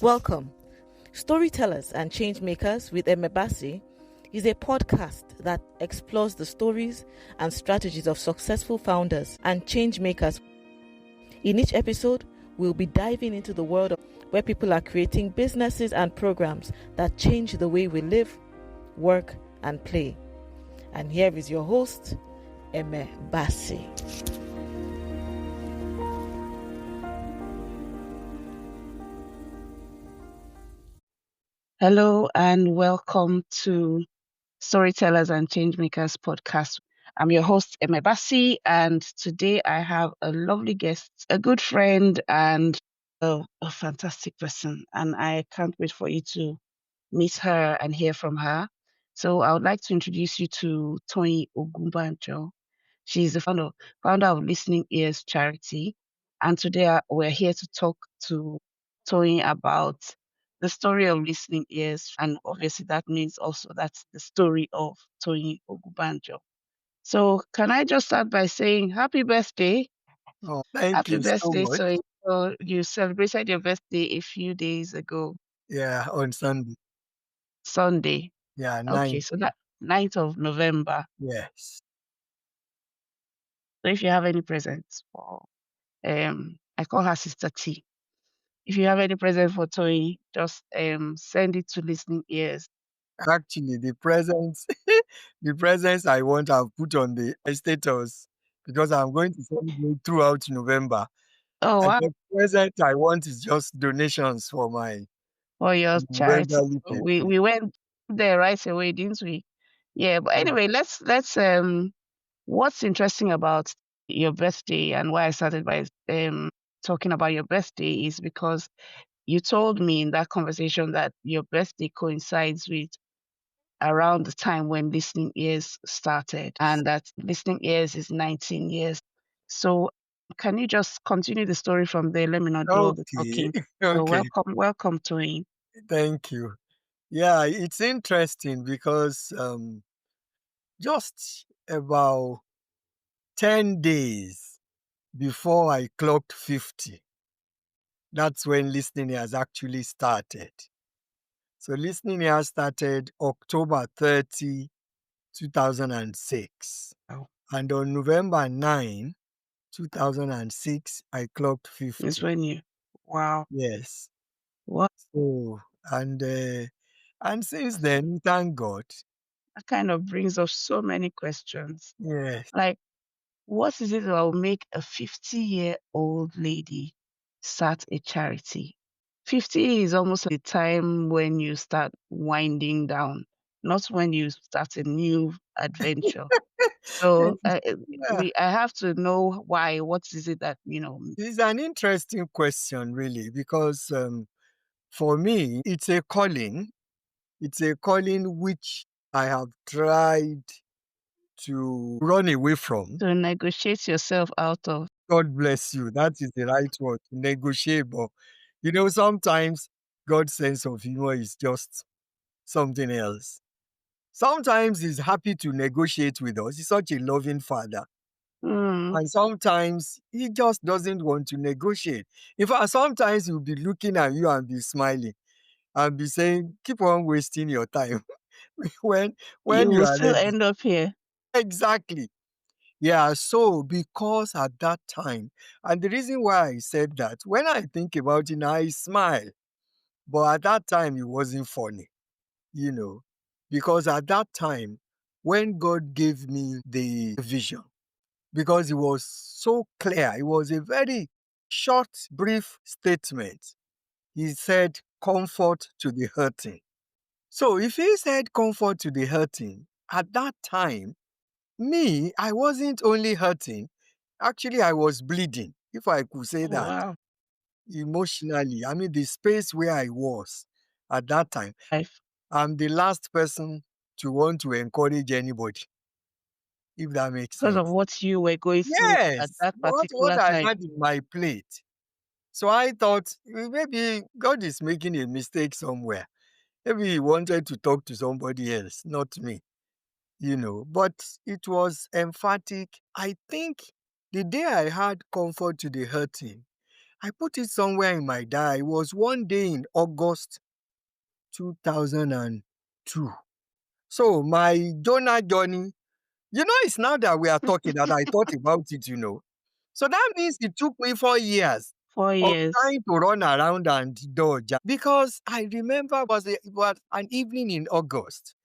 Welcome. Storytellers and Changemakers with Eme Bassey is a podcast that explores the stories and strategies of successful founders and changemakers. In each episode, we'll be diving into the world where people are creating businesses and programs that change the way we live, work, and play. And here is your host, Eme Bassey. Hello and welcome to Storytellers and Changemakers podcast. I'm your host, Eme Bassey, and today I have a lovely guest, a good friend, and a fantastic person. And I can't wait for you to meet her and hear from her. So I would like to introduce you to Toyin Ogunbanjo. She's the founder of Listening Ears Charity. And today we're here to talk to Toyin about the story of Listening Ears. And obviously that means also that's the story of Toyin Ogunbanjo. So can I just start by saying happy birthday? Oh, thank Happy you so birthday, much. Toyin. So you celebrated your birthday a few days ago, Yeah, on Sunday. Sunday. Yeah, Okay, 9. so that 9th of November. Yes. So if you have any presents for I call her Sister T. If you have any present for Toyin, just send it to Listening Ears. Actually, the presents, the presents I want, I've put on the status because I'm going to celebrate throughout November. Oh And wow, the present I want is just donations for my for your charity. elderly people. We went there right away, didn't we? Yeah, but Yeah. anyway, let's what's interesting about your birthday and why I started by talking about your birthday is because you told me in that conversation that your birthday coincides with around the time when Listening Ears started, and that Listening Ears is 19 years. So, can you just continue the story from there? Let me not do all the Okay. talking. So, Okay. welcome, Toyin. Thank you. Yeah, it's interesting because just about 10 days before I clocked 50, that's when listening has actually started. So listening has started October 30, 2006. Wow. And on November 9, 2006, I clocked It's 50. when you, wow, Yes. what So, and since then, thank God. that kind of brings up so many questions. Yes. Like, what is it that will make a 50-year-old lady start a charity? 50 is almost the time when you start winding down, not when you start a new adventure. So Yeah. I have to know why. What is it that It's an interesting question, really, because for me, it's a calling. It's a calling which I have tried to run away from. to negotiate yourself out of? God bless you. That is the right word, negotiable. Sometimes God's sense of humor is just something else. Sometimes He's happy to negotiate with us. He's such a loving Father. Mm, And sometimes He just doesn't want to negotiate. In fact, sometimes He'll be looking at you and be smiling and be saying, keep on wasting your time when you when you will are still ready. end up here. Exactly. Yeah, so because at that time, and the reason why I said that, when I think about it now, I smile. But at that time, it wasn't funny, you know, because at that time, when God gave me the vision, because it was so clear, it was a very short, brief statement. He said, comfort to the hurting. So if he said comfort to the hurting, at that time, me, I wasn't only hurting, actually, I was bleeding, if I could say Oh that, wow, emotionally. I mean, the space where I was at that time, life I'm the last person to want to encourage anybody, if that makes because of sense. what you were going through at Yes, that what particular I time. had in my plate. So I thought maybe God is making a mistake somewhere. Maybe He wanted to talk to somebody else, not me. But it was emphatic. I think the day I had comfort to the hurting, I put it somewhere in my diary. It was one day in August 2002. So my donor journey, it's now that we are talking that I thought about it. So that means it took me 4 years four of years. trying to run around and dodge. Because I remember it was an evening in August.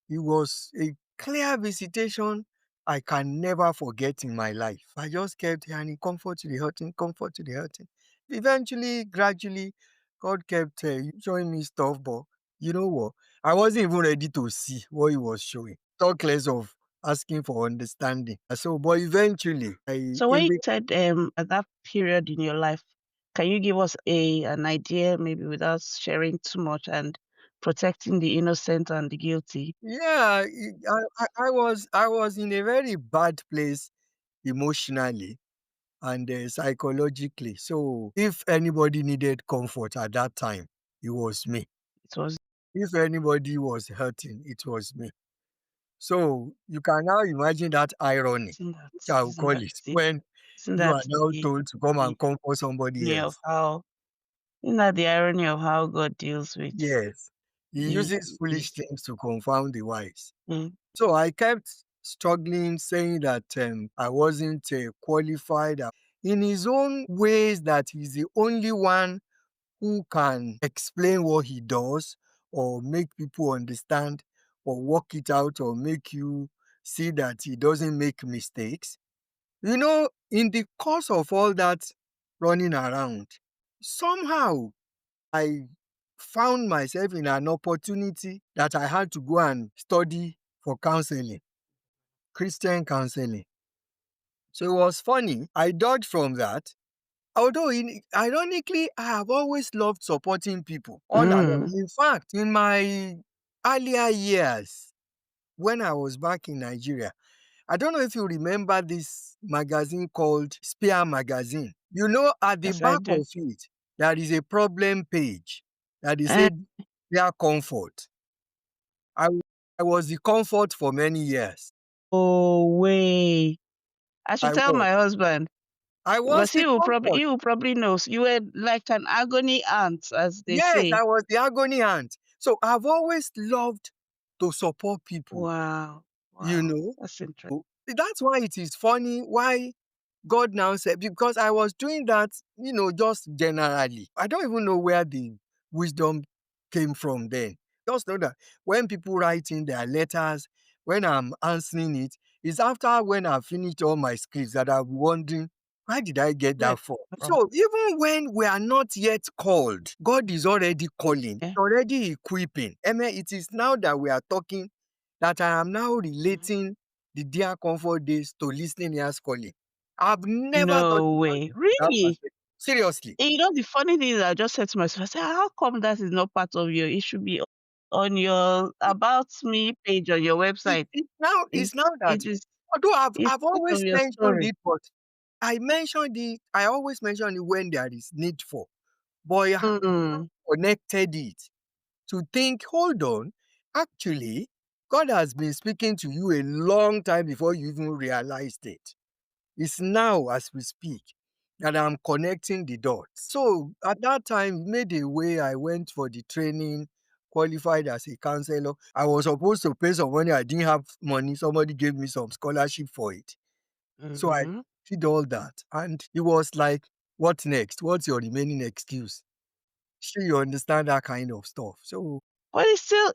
It was a clear visitation I can never forget in my life. I just kept hearing comfort to the hurting, comfort to the hurting. Eventually, gradually, God kept showing me stuff, but you know what? I wasn't even ready to see what He was showing. Talk less of asking for understanding. So, but eventually, So when in you the said at that period in your life, can you give us an idea, maybe without sharing too much and protecting the innocent and the guilty? yeah, I was in a very bad place emotionally and psychologically. So if anybody needed comfort at that time, it was me. It was If anybody was hurting, it was me. So you can now imagine that irony, isn't that which I will isn't call that it, the when isn't you that are now the told to come the and comfort somebody irony of else. how isn't that the irony of how God deals with Yes. He the uses the foolish things to confound the wise. mm, So I kept struggling, saying that I wasn't qualified. In his own ways, that he's the only one who can explain what he does or make people understand or work it out or make you see that he doesn't make mistakes. In the course of all that running around, somehow I found myself in an opportunity that I had to go and study for counseling, Christian counseling. So it was funny. I dodged from that. Although, ironically, I have always loved supporting people all along. mm, In fact, in my earlier years, when I was back in Nigeria, I don't know if you remember this magazine called Spear Magazine. At the yes I back do. of it, there is a problem page that they Eh, said, their comfort. I, I was the comfort for many years. oh way. I should I tell was. my husband I was because the comfort. he will probably knows you were like an agony aunt, as they Yes, say. I was the agony aunt. So I've always loved to support people, Wow. you Wow. know. That's interesting. That's why it is funny why God now said, because I was doing that, just generally. I don't even know where the wisdom came from then. Just know that when people write in their letters, when I'm answering it, it's after when I've finished all my scripts that I'm wondering, why did I get Where that it from? come from? So even when we are not yet called, God is already calling, Yeah. already equipping. It is now that we are talking that I am now Mhm. relating the dear comfort days to listening ears calling. I've never thought No about way. it from that Really? perspective. Seriously. And the funny thing is I just said to myself, I said, how come that is not part of your it should be on your It, about me page on your it, website. it's now that, It is although it's I've part always of your mentioned story. it, but I always mention it when there is need for. But I have Mm. connected it to think, hold on, actually, God has been speaking to you a long time before you even realized it. It's now as we speak that I'm connecting the dots. So at that time, made a way. I went for the training, qualified as a counselor. I was supposed to pay some money. I didn't have money. Somebody gave me some scholarship for it. So I Mhm. did all that. And it was like, what next? What's your remaining excuse? Sure, you understand that kind of stuff. So, But it's still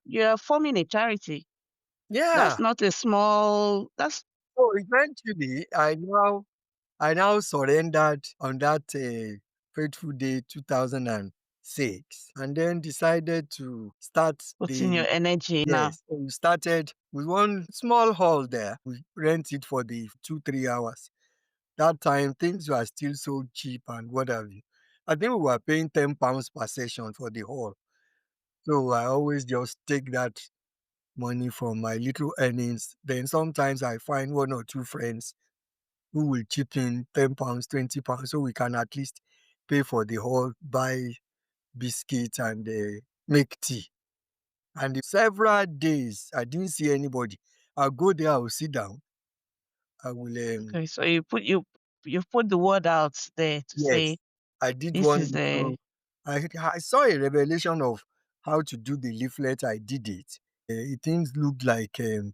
you're forming a charity. That's yeah. not a small that's So eventually, I now surrendered on that fateful day 2006, and then decided to start putting the your energy now. yes. So we started with one small hall there. We rent it for the 2 3 hours. That time things were still so cheap and what have you. I think we were paying £10 per session for the hall. So I always just take that money from my little earnings. Then sometimes I find one or two friends who will chip in £10, £20, so we can at least pay for the whole, buy biscuit and make tea. And several days, I didn't see anybody. I'll go there, I'll sit down. I will, Okay, so you you've put the word out there to say Yes, I did this one is the little. I saw a revelation of how to do the leaflet. I did it. Things looked like a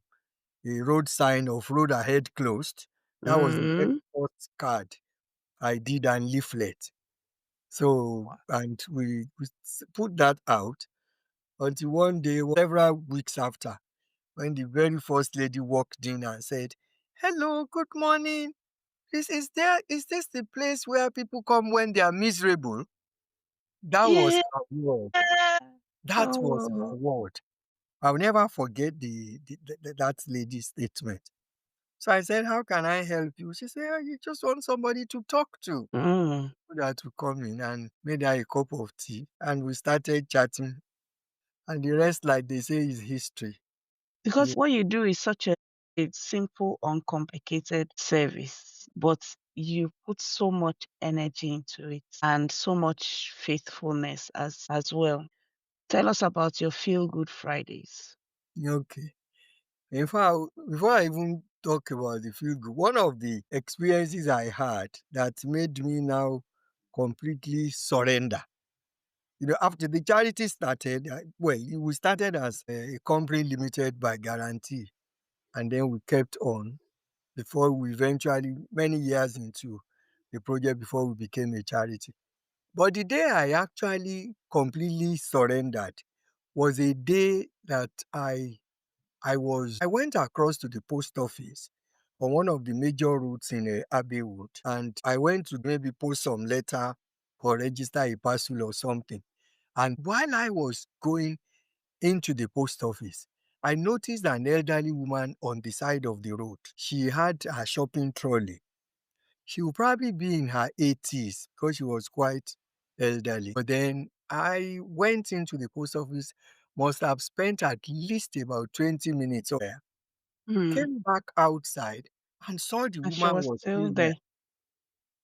road sign of road ahead closed. That was the very mm, first card I did and leaflet. So, and we put that out until one day, several weeks after, when the very first lady walked in and said, "Hello, good morning. Is this the place where people come when they are miserable?" That was yeah. her word. That was her Oh, word. I'll never forget that lady's statement. So I said, "How can I help you?" She said, "Oh, you just want somebody to talk to." mm. So that to come in and made her a cup of tea. And we started chatting. And the rest, like they say, is history. Because Yeah. what you do is such a simple, uncomplicated service, but you put so much energy into it and so much faithfulness as well. Tell us about your Feel Good Fridays. Okay. In fact, before I even talk about the feel good, one of the experiences I had that made me now completely surrender. After the charity started, we started as a company limited by guarantee, and then we kept on before we eventually, many years into the project, before we became a charity. But the day I actually completely surrendered was a day that I went across to the post office on one of the major routes in Abbeywood, and I went to maybe post some letter or register a parcel or something. And while I was going into the post office, I noticed an elderly woman on the side of the road. She had her shopping trolley. She would probably be in her 80s because she was quite elderly. But then I went into the post office, must have spent at least about 20 minutes there, Mm. came back outside and saw the And she woman was was still still there there.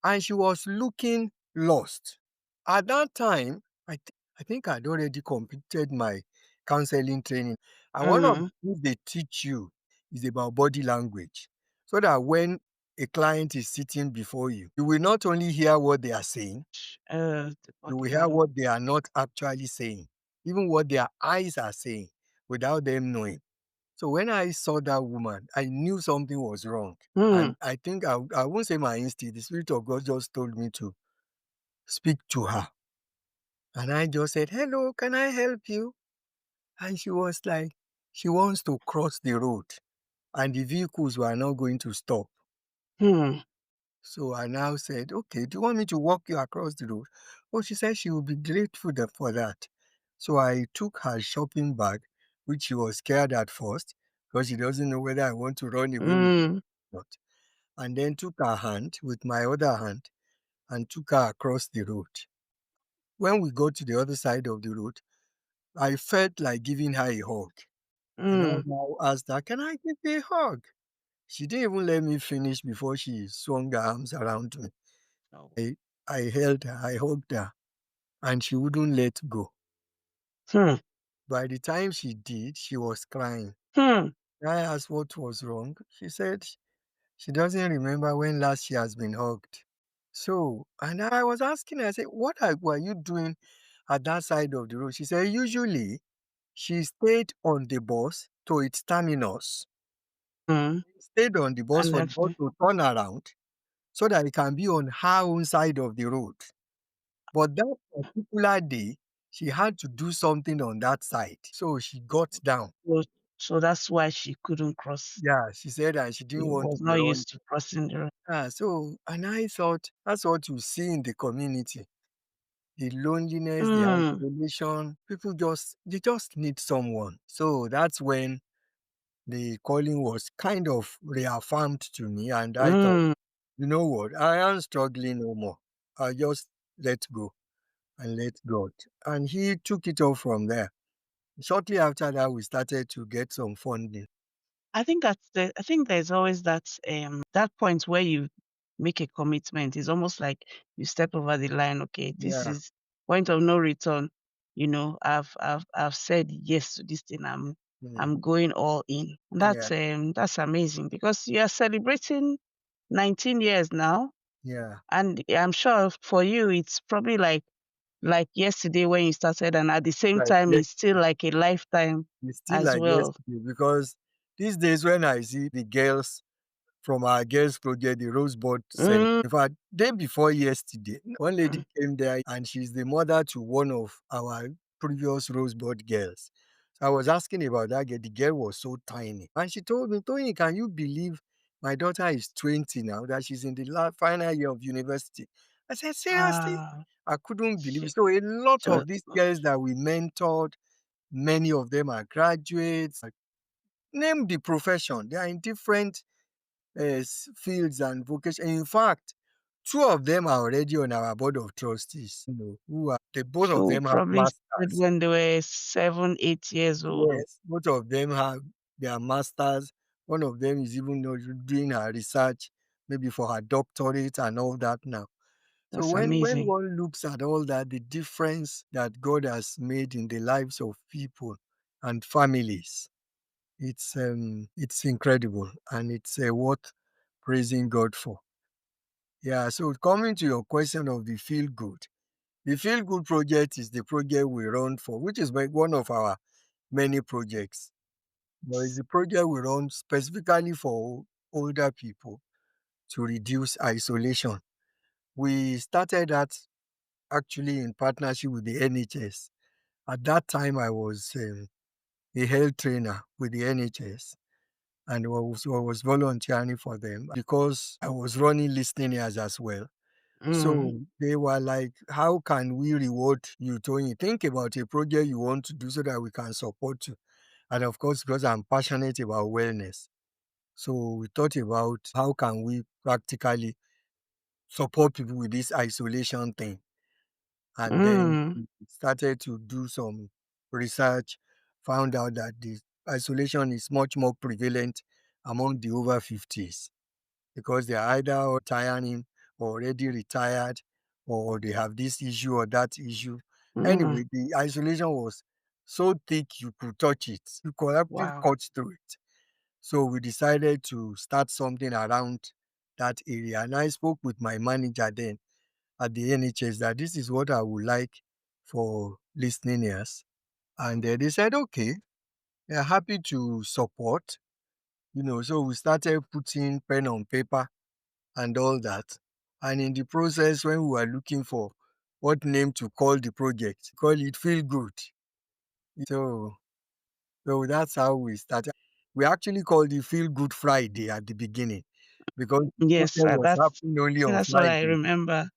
and she was looking lost. At that time, I think I'd already completed my counseling training. And one of the Mm. things they teach you is about body language. So that when a client is sitting before you, you will not only hear what they are saying, The you body will hear language. what they are not actually saying, even what their eyes are saying without them knowing. So when I saw that woman, I knew something was wrong. Mm. And I think I won't say my instinct, the Spirit of God just told me to speak to her. And I just said, "Hello, can I help you?" And she was like, she wants to cross the road and the vehicles were not going to stop. Mm. So I now said, "Okay, do you want me to walk you across the road?" Oh, she said she would be grateful for that. So I took her shopping bag, which she was scared at first because she doesn't know whether I want to run away with it Mm. or not. And then took her hand with my other hand and took her across the road. When we got to the other side of the road, I felt like giving her a hug. And I Mm. now asked her, "Can I give you a hug?" She didn't even let me finish before she swung her arms around me. Oh. I, I held her, I hugged her, and she wouldn't let go. Hmm. By the time she did, she was crying. Hmm. I asked what was wrong. She said she doesn't remember when last she has been hugged. So, and I was asking her, I said, were you doing at that side of the road? She said, usually she stayed on the bus to its terminus. Mm. Stayed on the bus And for the bus left. to turn around so that it can be on her own side of the road. But that particular day, she had to do something on that side. So she got down. So, so that's why she couldn't cross. Yeah, she said that she didn't She want was to be not run. used to crossing the road. And I thought that's what you see in the community. The loneliness, the Mm. isolation, they just need someone. So that's when the calling was kind of reaffirmed to me. And I thought, Mm. you know what? I am struggling no more. I just let go and let God. And He took it off from there. Shortly after that, we started to get some funding. I think there's always that point where you make a commitment. It's almost like you step over the line. Okay, this Yeah, is point of no return. I've said yes to this thing. mm, I'm going all in. yeah, That's amazing because you are celebrating 19 years now. Yeah. And I'm sure for you, it's probably like yesterday when you started, and at the same Like time, yes, it's still like a lifetime it's still as like well. yesterday because these days when I see the girls from our girls project, the Rosebud Center. Mm, In fact, day before yesterday, one lady came there and she's the mother to one of our previous Rosebud girls. So I was asking about that girl. The girl was so tiny. And she told me, Tony, can you believe my daughter is 20 now, that she's in the final year of university? I said, seriously? ah, I couldn't believe it. So a lot so of these girls that we mentored, many of them are graduates. Name the profession. They are in different fields and vocation. In fact, two of them are already on our board of trustees. Who are they? Both of so them have probably started masters. when they were 7, 8 years old. Yes, both of them have their masters. One of them is even doing her research, maybe for her doctorate and all that now. So That's when amazing. one looks at all that, the difference that God has made in the lives of people and families, it's incredible and it's worth praising God for. Yeah, so coming to your question of the Feel Good project is the project we run for, which is like one of our many projects. But it's the project we run specifically for older people to reduce isolation. We started that actually in partnership with the NHS. At that time, I was a health trainer with the NHS and I was volunteering for them because I was running listening ears as well. Mm, So they were like, how can we reward you, Tony? Think about a project you want to do so that we can support you. And of course, because I'm passionate about wellness. So we thought about how can we practically support people with this isolation thing. And then mm, we started to do some research, found out that the isolation is much more prevalent among the over 50s because they are either retiring or already retired or they have this issue or that issue. mm. Anyway, the isolation was so thick you could touch it. You could actually Wow. cut through it. So we decided to start something around that area. And I spoke with my manager then at the NHS that this is what I would like for listening ears. And they said, okay, they're happy to support. So we started putting pen on paper and all that. And in the process, when we were looking for what name to call the project, call it Feel Good. So, so that's how we started. We actually called it Feel Good Friday at the beginning because the process Yes, was that's happening only on that's what I Friday. remember.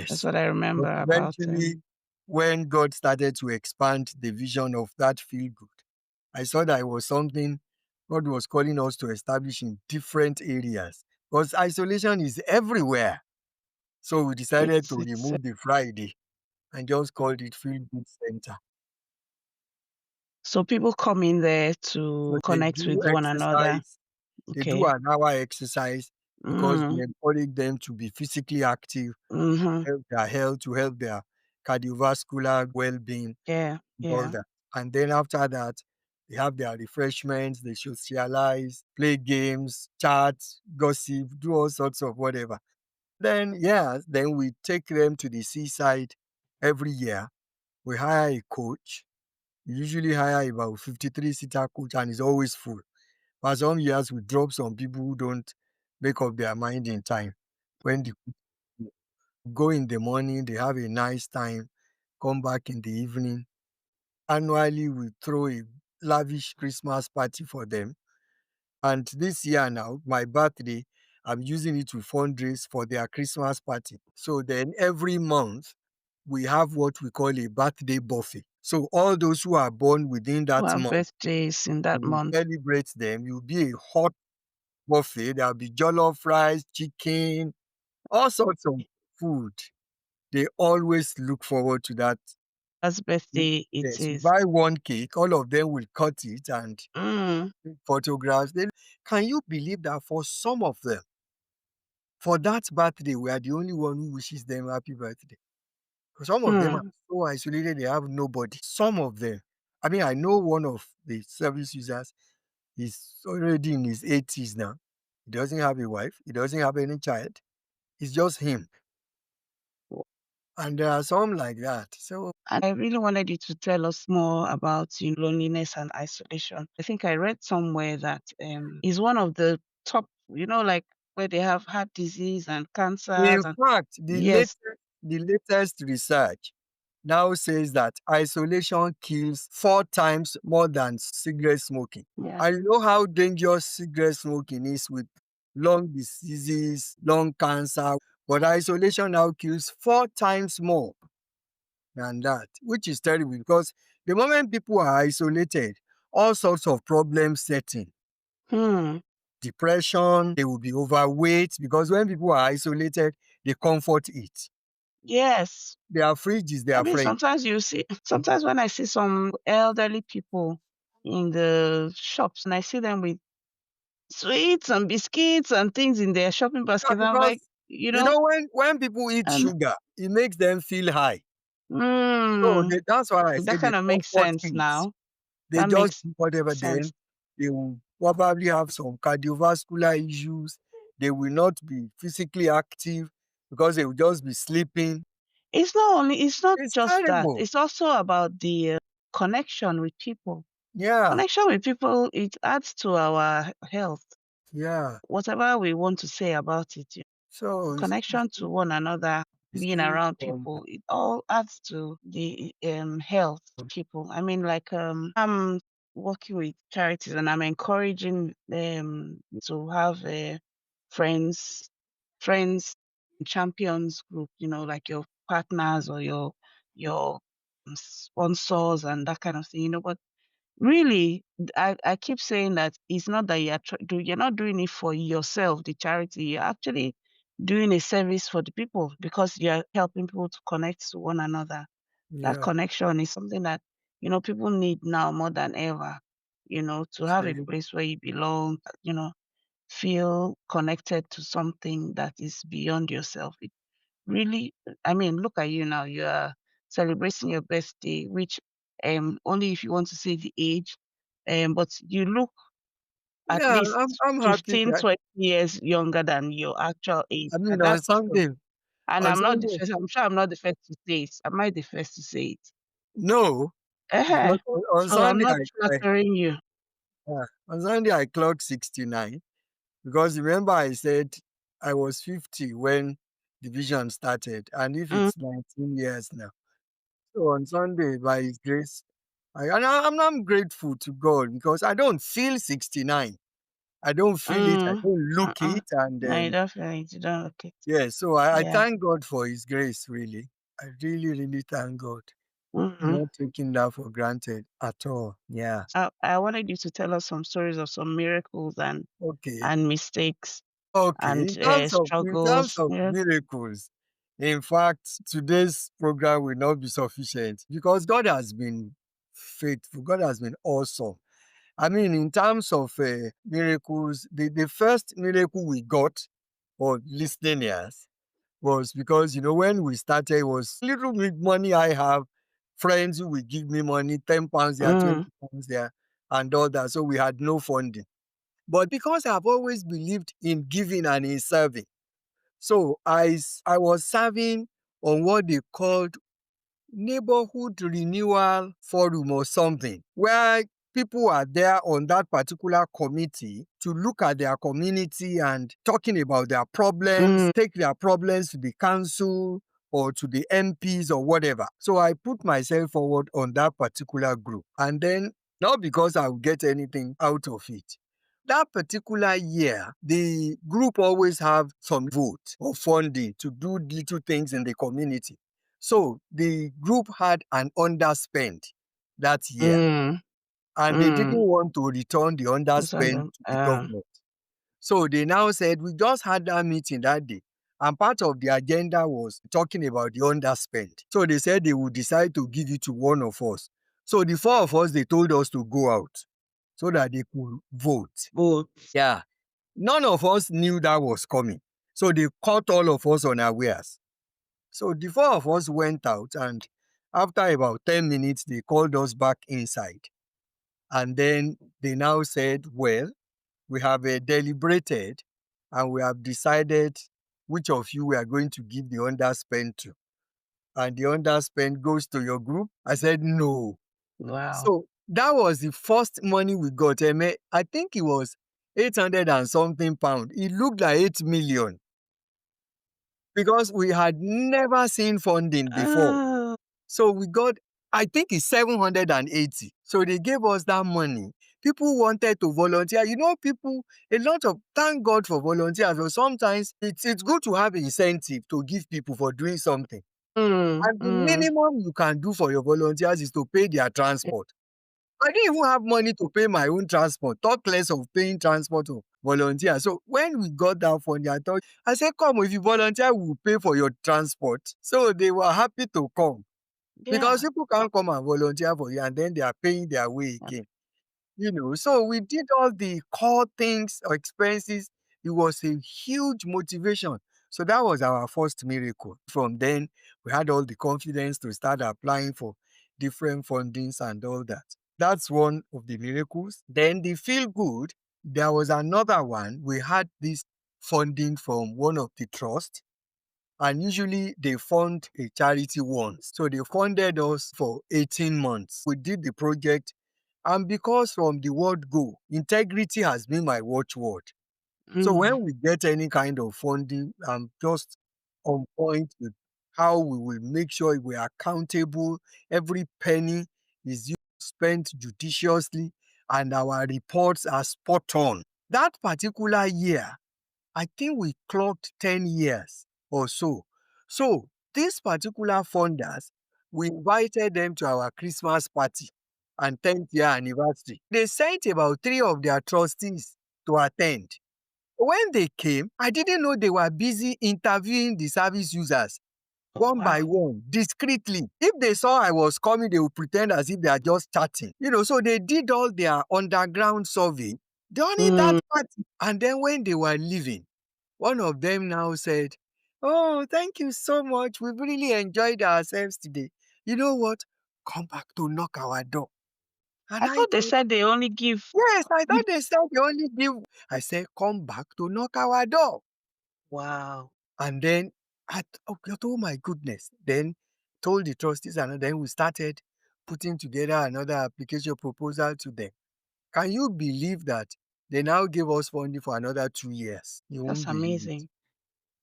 That's Yes. what I But remember about eventually, when God started to expand the vision of that Feel Good, I saw that it was something God was calling us to establish in different areas because isolation is everywhere. So we decided to it's remove the Friday and just called it Feel Good Center. so people come in there So to they connect do with one another. exercise, they do Okay. an hour exercise because we Mm, encourage them to be physically active, mm-hmm. help their health, to help their cardiovascular well being, Yeah, all yeah. that. And then after that, they have their refreshments, they socialize, play games, chat, gossip, do all sorts of whatever. Then, yeah, then we take them to the seaside every year. We hire a coach. We usually hire about 53-seater coach and it's always full. But some years we drop some people who don't make up their mind in time. When they go in the morning, they have a nice time, come back in the evening. Annually, we throw a lavish Christmas party for them. And this year now, my birthday, I'm using it to fundraise for their Christmas party. So then every month, we have what we call a birthday buffet. So all those who are born within Who that have month, birthdays in we that will month celebrate them. It will be a hot buffet. There'll be jollof rice, chicken, all sorts of food. They always look forward to that. as birthday it Yes, you is. buy one cake, all of them will cut it and Mm, take photographs. Can you believe that for some of them, for that birthday, we are the only one who wishes them happy birthday? 'Cause some of them hmm. are so isolated, they have nobody. Some of them, I mean, I know one of the service users, he's already in his 80s now. He doesn't have a wife, he doesn't have any child. It's just him. And there are some like that. So And I really wanted you to tell us more about loneliness and isolation. I think I read somewhere that is one of the top, like where they have heart disease and in cancers and fact, yes. the latest research now says that isolation kills 4 times more than cigarette smoking. Yeah. And you know how dangerous cigarette smoking is with lung diseases, lung cancer. But isolation now kills 4 times more than that, which is terrible because the moment people are isolated, all sorts of problems set in. Hmm. Depression, they will be overweight because when people are isolated, they comfort eat. Yes. Their fridge is I their mean, friend. sometimes when I see some elderly people in the shops and I see them with sweets and biscuits and things in their shopping Yeah, basket, I'm because like, when people eat and sugar, it makes them feel high. So mm, that's why I that said they kind of makes comfort sense eat. now. They That just makes do whatever. sense. Then they will probably have some cardiovascular issues. They will not be physically active because they will just be sleeping. It's not It's just that. terrible. It's also about the connection with people. Yeah, Connection with people, it adds to our health. yeah. Whatever we want to say about it, So connection to one another, it's being really around people, it all adds to the health of people. I mean, like I'm working with charities and I'm encouraging them to have friends champions group, like your partners or your sponsors and that kind of thing, but really, I keep saying that it's not that you're not doing it for yourself, the charity. You're actually doing a service for the people because you're helping people to connect to one another. That yeah. connection is something that, people need now more than ever, to It's have a really place where you belong, feel connected to something that is beyond yourself. It really, I mean, look at you now. You are celebrating your birthday, which only if you want to say the age, but you look at yeah. least I'm happy 15, that 20 years younger than your actual age. I mean And that's good. And on I'm not the Sunday. first, I'm sure I'm not the first to say it. Am I the first to say it? No, uh because on So I'm Sunday not flattering you. on Sunday I clocked 69 because remember I said I was 50 when division started, and if Mm, it's 19 years now. So on Sunday, by His grace, I'm grateful to God because I don't feel 69. I don't feel it. I mm, don't look uh-uh. it, and No, you definitely you don't look it. yeah. So I Yeah. thank God for His grace. Really, I really, really thank God. Hmm. Not taking that for granted at all. Yeah. I wanted you to tell us some stories of some miracles Okay. and mistakes Okay. and In terms struggles. of Yeah. miracles, in fact, today's program will not be sufficient because God has been faithful. God has been awesome. I mean, in terms of miracles, the first miracle we got for listeners was because, when we started, it was little bit money I have, friends who will give me money, £10 there, Mm, £20 there, and all that. So we had no funding. But because I've always believed in giving and in serving, so I was serving on what they called neighborhood renewal forum or something, where people are there on that particular committee to look at their community and talking about their problems, mm, take their problems to the council or to the MPs or whatever. So I put myself forward on that particular group. And then, not because I will get anything out of it. That particular year, the group always have some vote or funding to do little things in the community. So the group had an underspend that year, mm, and they didn't mm. want to return the Those are underspend the to the government. So they now said, we just had that meeting that day. And part of the agenda was talking about the underspend. So they said they would decide to give it to one of us. So the four of us, they told us to go out so that they could vote. both. Yeah. None of us knew that was coming. So they caught all of us unawares. So the four of us went out, and after about 10 minutes, they called us back inside. And then they now said, well, we have deliberated and we have decided which of you we are going to give the underspend to? And the underspend goes to your group. I said, no. Wow. So that was the first money we got. I think it was 800 and something pound. It looked like 8 million because we had never seen funding before. Oh, So we got, I think it's 780. So they gave us that money. People wanted to volunteer. You know, people, a lot of, thank God for volunteers, but sometimes it's good to have incentive to give people for doing something. And the mm. minimum you can do for your volunteers is to pay their transport. I didn't even have money to pay my own transport, talk less of paying transport to volunteers. So when we got that funding, I said, come, if you volunteer, we'll pay for your transport. So they were happy to come because Yeah. people can't come and volunteer for you and then they are paying their way again. So we did all the core things or expenses. It was a huge motivation. So that was our first miracle. From then, we had all the confidence to start applying for different fundings and all that. That's one of the miracles. Then the feel good, there was another one. We had this funding from one of the trusts, and usually they fund a charity once. So they funded us for 18 months. We did the project, and because from the word go, integrity has been my watchword. So Mm. when we get any kind of funding, I'm just on point with how we will make sure we are accountable. Every penny is spent judiciously, and our reports are spot on. That particular year, I think we clocked 10 years or so. So these particular funders, we invited them to our Christmas party and 10th year anniversary. They sent about 3 of their trustees to attend. When they came, I didn't know they were busy interviewing the service users Oh, one by wow. one, discreetly. If they saw I was coming, they would pretend as if they are just chatting. So they did all their underground survey during that Mm. party. And then when they were leaving, one of them now said, "Oh, thank you so much. We've really enjoyed ourselves today. You know what? Come back to knock our door." And I I thought they thought, said they only give. yes, I give- thought they said they only give. I said, come back to knock our door. Wow. And then oh my goodness. Then told the trustees, and then we started putting together another application proposal to them. Can you believe that they now gave us funding for another 2 years? You That's won't believe it. amazing.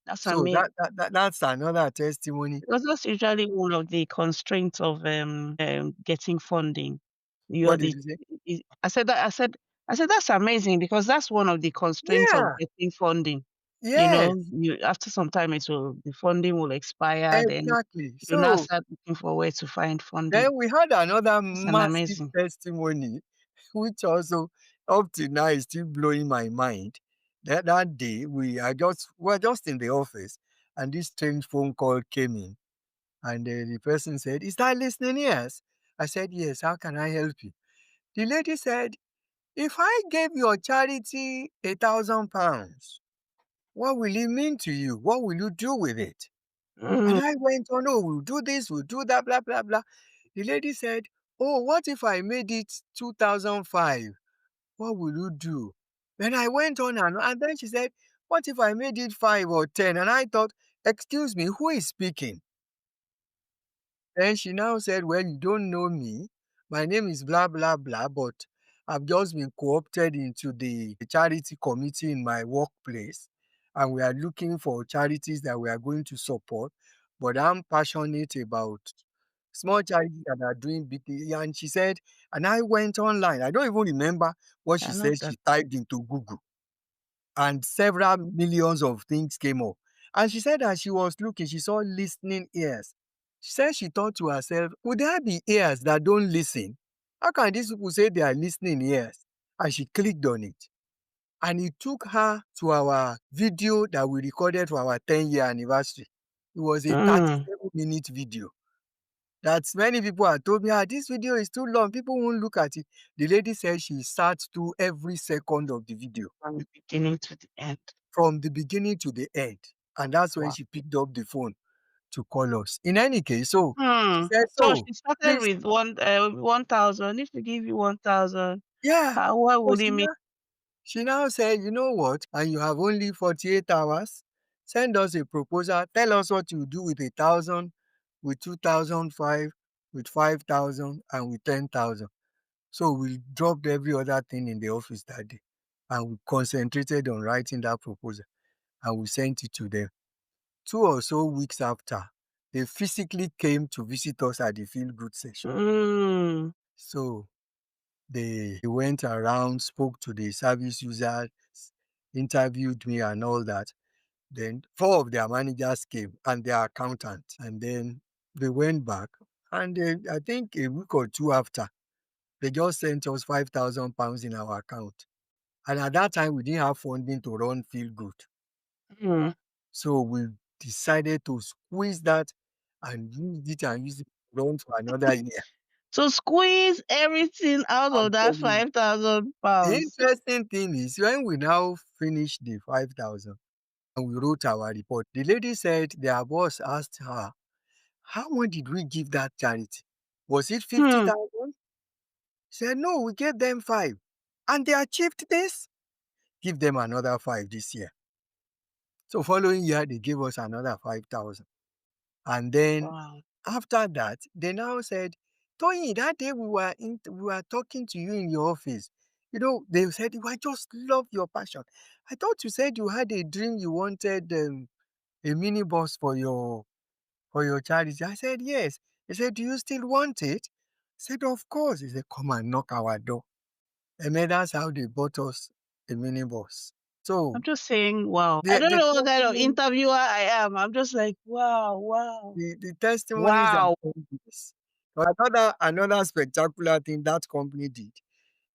That's So amazing. that's another testimony. Because that's usually one of the constraints of getting funding. You're What did the you say? I said that's amazing because that's one of the constraints of Yeah, getting funding. yes, You after some time the funding will expire, then exactly. you now So start looking for where to find funding. then we had another That's an massive amazing. testimony, which also up to now is still blowing my mind. That day we were just in the office, and this strange phone call came in, and the person said, "Is that listening? Yes." I said, "Yes. How can I help you?" The lady said, "If I gave your charity £1,000, what will it mean to you? What will you do with it?" And Mm, I went on, "Oh, we'll do this, we'll do that, blah, blah, blah." The lady said, "Oh, what if I made it 2005? What will you do?" Then I went on, and then she said, "What if I made it 5 or 10?" And I thought, "Excuse me, who is speaking?" Then she now said, "Well, you don't know me. My name is blah, blah, blah, but I've just been co-opted into the charity committee in my workplace, and we are looking for charities that we are going to support. But I'm passionate about small charities that are doing big things." And she said, and I went online. I don't even remember what I she love said. that. She typed into Google, and several millions of things came up. And she said that she was looking, she saw listening ears. She said she thought to herself, could there be ears that don't listen? How can these people say they are listening ears? And she clicked on it. And it took her to our video that we recorded for our 10-year anniversary. It was a Mm, 37-minute video. That many people had told me, this video is too long. People won't look at it. The lady said she sat through every second of the video, from the beginning to the end. from the beginning to the end. And that's when Wow. she picked up the phone to call us. In any case, so she Hmm. said, So so she started please, with 1,000. If we give you 1,000, yeah. how what So would it mean? she now said, you know what? And you have only 48 hours. Send us a proposal. Tell us what you do with 1,000, with 2,005, with 5,000, and with 10,000. So we dropped every other thing in the office that day and we concentrated on writing that proposal and we sent it to them. 2 or so weeks after, they physically came to visit us at the feel good session. Mm. So they went around, spoke to the service users, interviewed me and all that. Then four of their managers came and their accountant. And then they went back. And then I think a week or two after, they just sent us £5,000 in our account. And at that time, we didn't have funding to run Feel Good. Mm. So we decided to squeeze that and use it to run for another year. So squeeze everything out I'm of that telling you. The £5,000. interesting thing is when we now finished the 5,000 and we wrote our report, the lady said their boss asked her, how much did we give that charity? Was it Hmm. 50,000? She said, no, we gave them five. And they achieved this? Give them another five this year. So following year, they gave us another 5,000. And then Wow. after that, they now said, Toyin, that day we were talking to you in your office. You know, they said, I just love your passion. I thought you said you had a dream you wanted a minibus for your charity. I said, yes. He said, do you still want it? I said, of course. He said, come and knock our door. And then that's how they bought us a minibus. I'm So just saying, wow. I don't the know what kind of company, interviewer I am. I'm just like, wow, wow, the testimonies are wow. endless. But another spectacular thing that company did,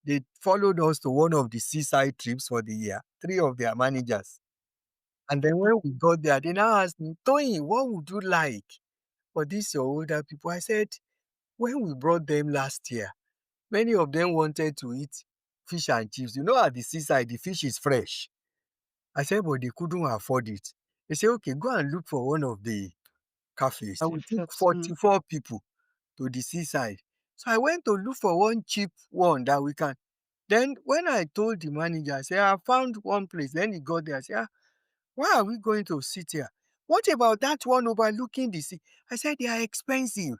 they followed us to one of the seaside trips for the year, three of their managers. And then when we got there, they now asked me, Tony, what would you like for these your older people? I said, when we brought them last year, many of them wanted to eat fish and chips. You know, at the seaside, the fish is fresh. I said, but they couldn't afford it. They said, okay, go and look for one of the cafes. And we took Effects. 44 people to the seaside. So I went to look for one cheap one that we can. Then when I told the manager, I said, I found one place. Then he got there. I said, why are we going to sit here? What about that one overlooking the sea? I said, they are expensive.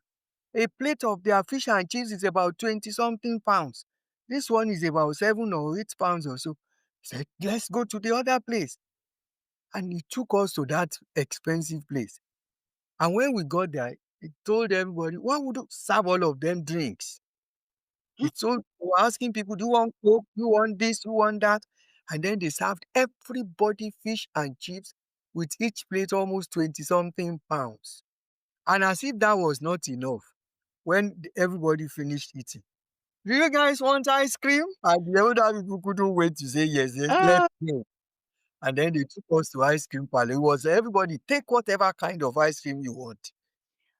A plate of their fish and chips is about 20 something pounds. This one is about 7 or 8 pounds or so. He said, let's go to the other place. And he took us to that expensive place. And when we got there, he told everybody, why would you serve all of them drinks? He told, we were asking people, do you want Coke? Do you want this? Do you want that? And then they served everybody fish and chips with each plate almost 20 something pounds. And as if that was not enough, when everybody finished eating, do you guys want ice cream? And the other people couldn't wait to say yes, yes, let's Uh, go. And then they took us to ice cream parlor. It was everybody take whatever kind of ice cream you want.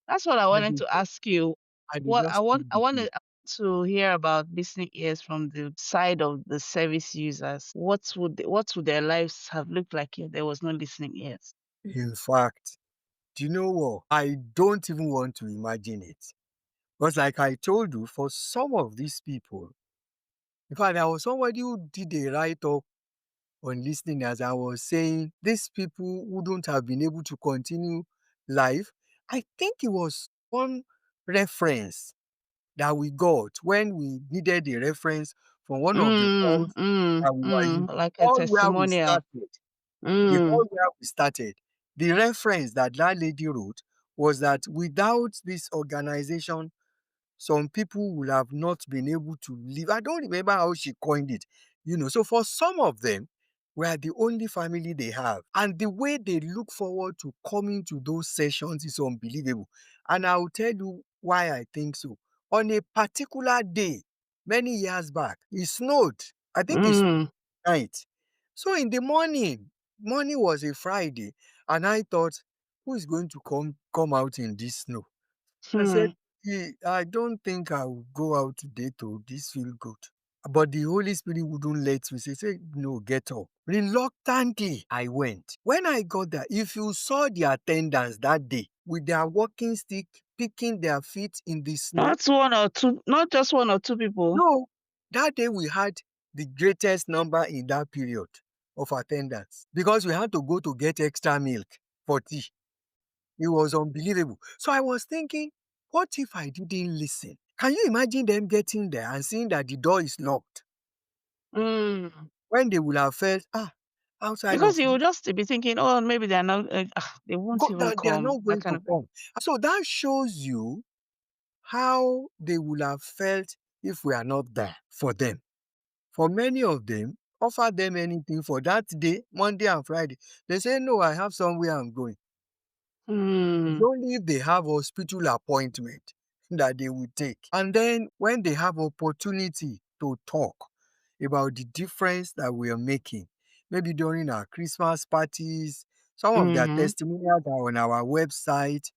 that's what I And wanted they, to ask you. and they What I just want, filled I the wanted place. to hear about listening ears from the side of the service users. What would their lives have looked like if there was no listening ears? In fact, do you know what? I don't even want to imagine it. Because like I told you, for some of these people, in fact, there was somebody who did a write-up on listening as I was saying, these people wouldn't have been able to continue life. I think it was one reference that we got when we needed a reference from one of the halls that we were using. Like a All where we testimonial. started, the Mm. hall where we started, the reference that that lady wrote was that without this organization, some people will have not been able to live. I don't remember how she coined it. So for some of them, we are the only family they have. And the way they look forward to coming to those sessions is unbelievable. And I'll tell you why I think so. On a particular day, many years back, it snowed. I think it snowed Mm. at night. So in the morning was a Friday, and I thought, who is going to come out in this snow? I said, Hmm. I don't think I will go out today to this feel good. But the Holy Spirit wouldn't let me. Say, no, get up. Reluctantly, I went. When I got there, if you saw the attendants that day with their walking stick, picking their feet in the snow, Not just one or two people. no, that day we had the greatest number in that period. of attendance because we had to go to get extra milk for tea. It was unbelievable. So I was thinking, what if I didn't listen? Can you imagine them getting there and seeing that the door is locked Mm. when they would have felt, outside Because of you will just be thinking, oh, maybe they're not, they won't even they are come, not that going kind to of thing. come. So that shows you how they would have felt if we are not there for them. For many of them, offer them anything for that day, Monday and Friday. They say, no, I have somewhere I'm going. It's Mm. only if they have hospital appointment that they will take. And then when they have opportunity to talk about the difference that we are making, maybe during our Christmas parties, some of their Mm. testimonials are on our website.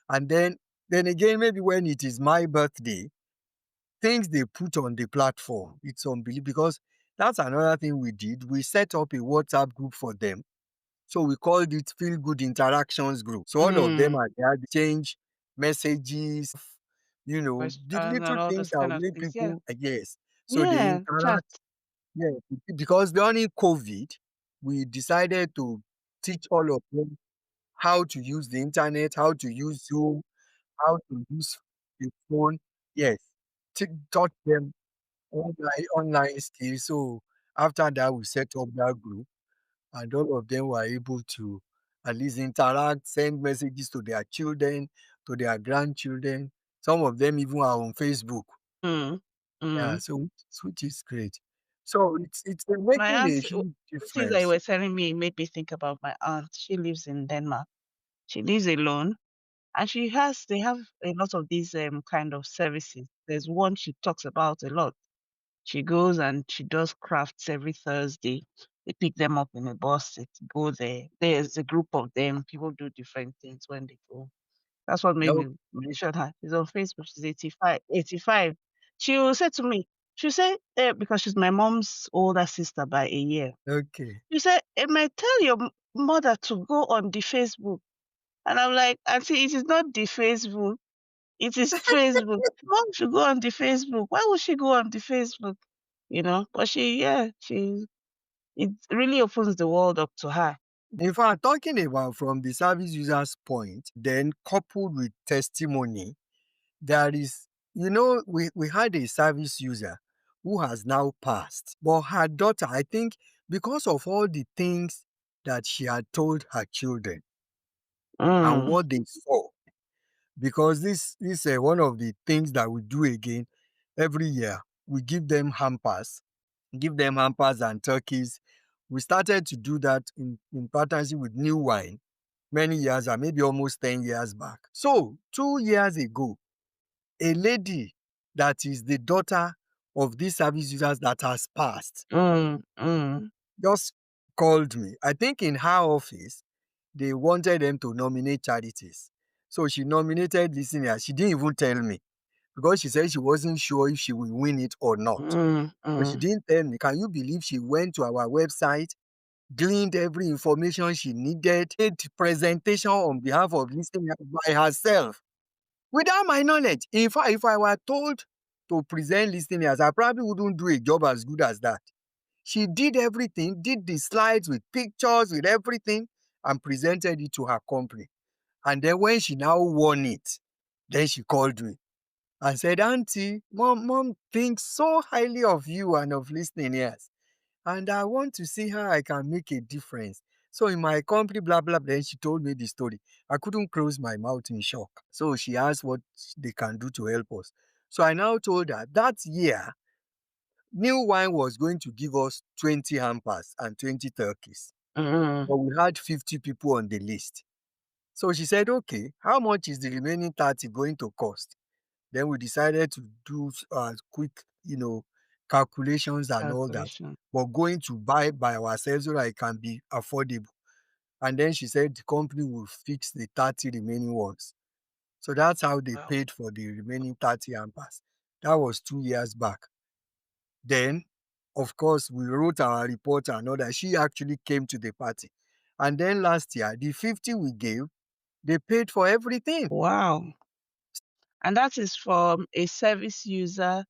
And then again, maybe when it is my birthday, things they put on the platform, it's unbelievable because that's another thing we did. We set up a WhatsApp group for them. So we called it Feel Good Interactions Group. So all of them Mm. are there, they change messages, the Question little and all things those that will kind of make things. Yeah. people, yes. So they Yeah. Chat. interact, yeah, because during COVID, we decided to teach all of them how to use the internet, how to use Zoom, how to use the phone. Yes, taught them online skills. So after that, we set up that group, and all of them were able to at least interact, send messages to their children, to their grandchildren. Some of them even are on Facebook. Mm. Yeah, Mm. so which is great. So it's My making a aunt, huge things that you difference. were telling me made me think about my aunt. She lives in Denmark. She lives alone, and they have a lot of these kind of services. There's one she talks about a lot. She goes and she does crafts every Thursday. They pick them up in a bus. They go there. There's a group of them. People do different things when they go. That's what made No, me mention her. She's on Facebook. She's 85. 85. She will say to me, she say, because she's my mom's older sister by a year. okay. She said, may tell your mother to go on the Facebook. And I'm like, Auntie, it is not the Facebook. It is Facebook. Mom should go on the Facebook. Why would she go on the Facebook? But it really opens the world up to her. In fact, talking about from the service user's point, then coupled with testimony, there is, we had a service user who has now passed, but her daughter, I think, because of all the things that she had told her children and Mm, what they saw, because this one of the things that we do again every year, we give them hampers and turkeys. We started to do that in partnership with New Wine many years, or maybe almost 10 years back. So 2 years ago, a lady that is the daughter of these service users that has passed mm. just called me. I think in her office, they wanted them to nominate charities. So she nominated listeners. She didn't even tell me because she said she wasn't sure if she will win it or not. Mm, But she mm. didn't tell me. Can you believe she went to our website, gleaned every information she needed, made presentation on behalf of listeners by herself? Without my knowledge. In fact, if I were told to present listeners, I probably wouldn't do a job as good as that. She did everything, did the slides with pictures, with everything, and presented it to her company. And then when she now won it, then she called me and said, Auntie, mom thinks so highly of you and of listening ears. And I want to see how I can make a difference. So in my company, blah, blah, blah, then she told me the story. I couldn't close my mouth in shock. So she asked what they can do to help us. So I now told her that year, New Wine was going to give us 20 hampers and 20 turkeys. Mm. But we had 50 people on the list. So she said, okay, how much is the remaining 30 going to cost? Then we decided to do quick, calculations and all that. Calculation. But going to buy by ourselves so that it can be affordable. And then she said the company will fix the 30 remaining ones. So that's how they Wow. paid for the remaining 30 hampers. That was 2 years back. Then, of course, we wrote our report and all that. She actually came to the party. And then last year, the 50 we gave, they paid for everything. Wow. And that is from a service user